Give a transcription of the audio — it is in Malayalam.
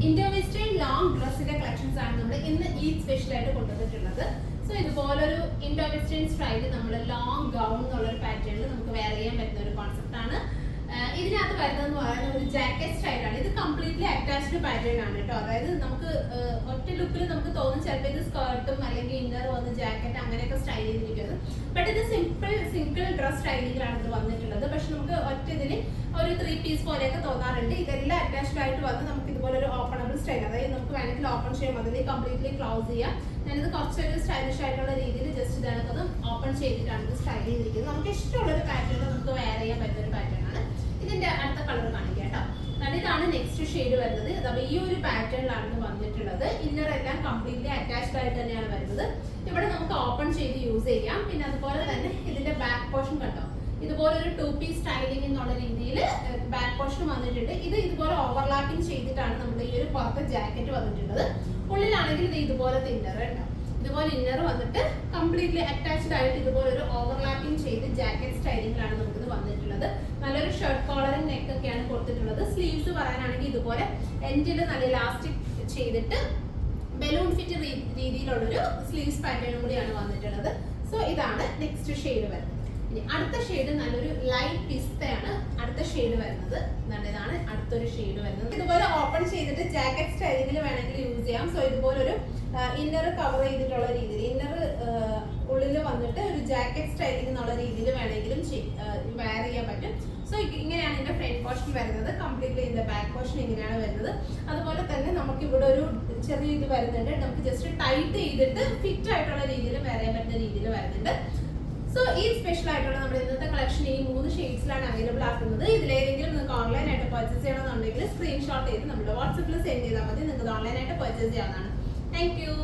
ഇന്ത്യ വെസ്റ്റേൺ ലോങ് ഡ്രസ്സിന്റെ കളക്ഷൻസ് ആണ് നമ്മൾ ഇന്ന് ഈ സ്പെഷ്യൽ ആയിട്ട് കൊണ്ടുവന്നിട്ടുള്ളത്. സോ ഇതുപോലൊരു ഇൻഡോ വെസ്റ്റേൺ സ്റ്റൈല് നമ്മൾ ലോങ് ഗൗൺ എന്നുള്ളൊരു പാറ്റേണിൽ നമുക്ക് വെയർ ചെയ്യാൻ പറ്റുന്ന ഒരു കോൺസെപ്റ്റ് ആണ്. ഇതിനകത്ത് വരുന്നതെന്ന് പറയുന്നത് ഒരു ജാക്കറ്റ് സ്റ്റൈലാണ്. ഇത് കംപ്ലീറ്റ്ലി അറ്റാച്ച്ഡ് പാറ്റേൺ ആണ് കേട്ടോ. അതായത് നമുക്ക് ഒറ്റ ലുക്കിൽ നമുക്ക് തോന്നും ചിലപ്പോൾ ഇത് സ്കേർട്ടും അല്ലെങ്കിൽ ഇന്നർ വന്ന് ജാക്കറ്റ് അങ്ങനെയൊക്കെ സ്റ്റൈൽ ചെയ്തിരിക്കുന്നത്. ബട്ട് ഇത് സിംഗിൾ ഡ്രസ് സ്റ്റൈലിങ്ങിലാണ് ഇത് വന്നിട്ടുള്ളത്. പക്ഷെ നമുക്ക് ഒറ്റ ഇതിന് ഒരു 3 പീസ് പോലെയൊക്കെ തോന്നാറുണ്ട്. ഇതെല്ലാം അറ്റാച്ച്ഡ് ആയിട്ട് വന്ന് നമുക്ക് ഇതുപോലെ ഒരു ഓപ്പണബിൾ സ്റ്റൈൽ, അതായത് നമുക്ക് വേണമെങ്കിൽ ഓപ്പൺ ചെയ്യാം, അതിൽ കംപ്ലീറ്റ്ലി ക്ലോസ് ചെയ്യാം. ഞാനിത് കുറച്ചൊരു സ്റ്റൈലിഷ് ആയിട്ടുള്ള രീതിയിൽ ജസ്റ്റ് ഇതാണത് ഓപ്പൺ ചെയ്തിട്ടാണ് ഇത് സ്റ്റൈൽ ചെയ്തിരിക്കുന്നത്. നമുക്ക് ഇഷ്ടമുള്ളൊരു പാറ്റേൺ നമുക്ക് വെയർ ചെയ്യാൻ പറ്റുന്ന ഒരു പാറ്റേൺ ആണ്. ഇതിന്റെ അടുത്ത കളർ കാണിക്കാം കേട്ടോ. ഇതാണ് നെക്സ്റ്റ് ഷെയ്ഡ് വരുന്നത്. അതായത് ഈ ഒരു പാറ്റേണിലാണ് വന്നിട്ടുള്ളത്. ഇന്നർ എല്ലാം കംപ്ലീറ്റ്ലി അറ്റാച്ച്ഡ് ആയിട്ട് തന്നെയാണ് വരുന്നത്. ഇവിടെ നമുക്ക് ഓപ്പൺ ചെയ്ത് യൂസ് ചെയ്യാം. പിന്നെ അതുപോലെ തന്നെ ഇതിന്റെ ബാക്ക് പോർഷൻ കണ്ടോ, ഇതുപോലെ ഒരു 2 പീസ് സ്റ്റൈലിംഗ് എന്നുള്ള രീതിയിൽ ബാക്ക് പോർഷൻ വന്നിട്ടുണ്ട്. ഇത് ഇതുപോലെ ഓവർലാപ്പിംഗ് ചെയ്തിട്ടാണ് നമ്മുടെ ഈ ഒരു പുറത്തെ ജാക്കറ്റ് വന്നിട്ടുള്ളത്. ഉള്ളിലാണെങ്കിൽ ഇത് ഇതുപോലത്തെ ഇന്നർ കേട്ടോ, ഇതുപോലെ ഇന്നർ വന്നിട്ട് കംപ്ലീറ്റ്ലി അറ്റാച്ച്ഡ് ആയിട്ട് ഇതുപോലെ ഒരു ഓവർലാപ്പിംഗ് ചെയ്ത് ജാക്കറ്റ് സ്റ്റൈലിംഗിലാണ് നമുക്കിത് വന്നിട്ടുള്ളത്. നല്ലൊരു ഷർട്ട് കോളറും നെക്ക് ഒക്കെയാണ് കൊടുത്തിട്ടുള്ളത്. സ്ലീവ്സ് പറയാനാണെങ്കിൽ ഇതുപോലെ എൻഡിൽ നല്ല ഇലാസ്റ്റിക് ചെയ്തിട്ട് ബലൂൺ ഫിറ്റ് രീതിയിലുള്ളൊരു സ്ലീവ്സ് പാറ്റേണും കൂടിയാണ് വന്നിട്ടുള്ളത്. സോ ഇതാണ് നെക്സ്റ്റ് ഷെയ്ഡ് വരുന്നത്. ഇനി അടുത്ത ഷെയ്ഡ് നല്ലൊരു ലൈറ്റ് പിസ്തയാണ് അടുത്ത ഷെയ്ഡ് വരുന്നത്. ഇതാണ് അടുത്തൊരു ഷെയ്ഡ് വരുന്നത്. ഇതുപോലെ ഓപ്പൺ ചെയ്തിട്ട് ജാക്കറ്റ് സ്റ്റൈലിൽ വേണമെങ്കിൽ യൂസ് ചെയ്യാം. സോ ഇതുപോലൊരു ഇന്നർ കവർ ചെയ്തിട്ടുള്ള രീതിയിൽ, ഇന്നർ ഉള്ളിൽ വന്നിട്ട് ഒരു ജാക്കറ്റ് സ്റ്റൈലിംഗ് എന്നുള്ള രീതിയിൽ വേണമെങ്കിലും വെയർ ചെയ്യാൻ പറ്റും. സോ ഇങ്ങനെയാണ് ഇതിന്റെ ഫ്രണ്ട് പോർഷൻ വരുന്നത്. കംപ്ലീറ്റ്ലി ഇതിന്റെ ബാക്ക് പോർഷൻ ഇങ്ങനെയാണ് വരുന്നത്. അതുപോലെ തന്നെ നമുക്ക് ഇവിടെ ഒരു ചെറിയ ഇത് വരുന്നുണ്ട്. നമുക്ക് ജസ്റ്റ് ടൈറ്റ് ചെയ്തിട്ട് ഫിറ്റ് ആയിട്ടുള്ള രീതിയിൽ വെയർ ചെയ്യാൻ പറ്റുന്ന രീതിയിൽ വരുന്നുണ്ട്. സോ ഈ സ്പെഷ്യൽ ആയിട്ടുള്ള നമ്മുടെ ഇന്നത്തെ കളക്ഷൻ ഈ 3 ഷെയ്ഡ്സിലാണ് അവൈലബിൾ ആക്കുന്നത്. ഇതിലേതെങ്കിലും നിങ്ങൾക്ക് ഓൺലൈനായിട്ട് പർച്ചേസ് ചെയ്യണമെന്നുണ്ടെങ്കിൽ സ്ക്രീൻഷോട്ട് ചെയ്ത് നമ്മുടെ വാട്സപ്പിൽ സെൻഡ് ചെയ്താൽ മതി. നിങ്ങൾക്ക് ഓൺലൈനായിട്ട് പർച്ചേസ് ചെയ്യാവുന്നതാണ്. Thank you.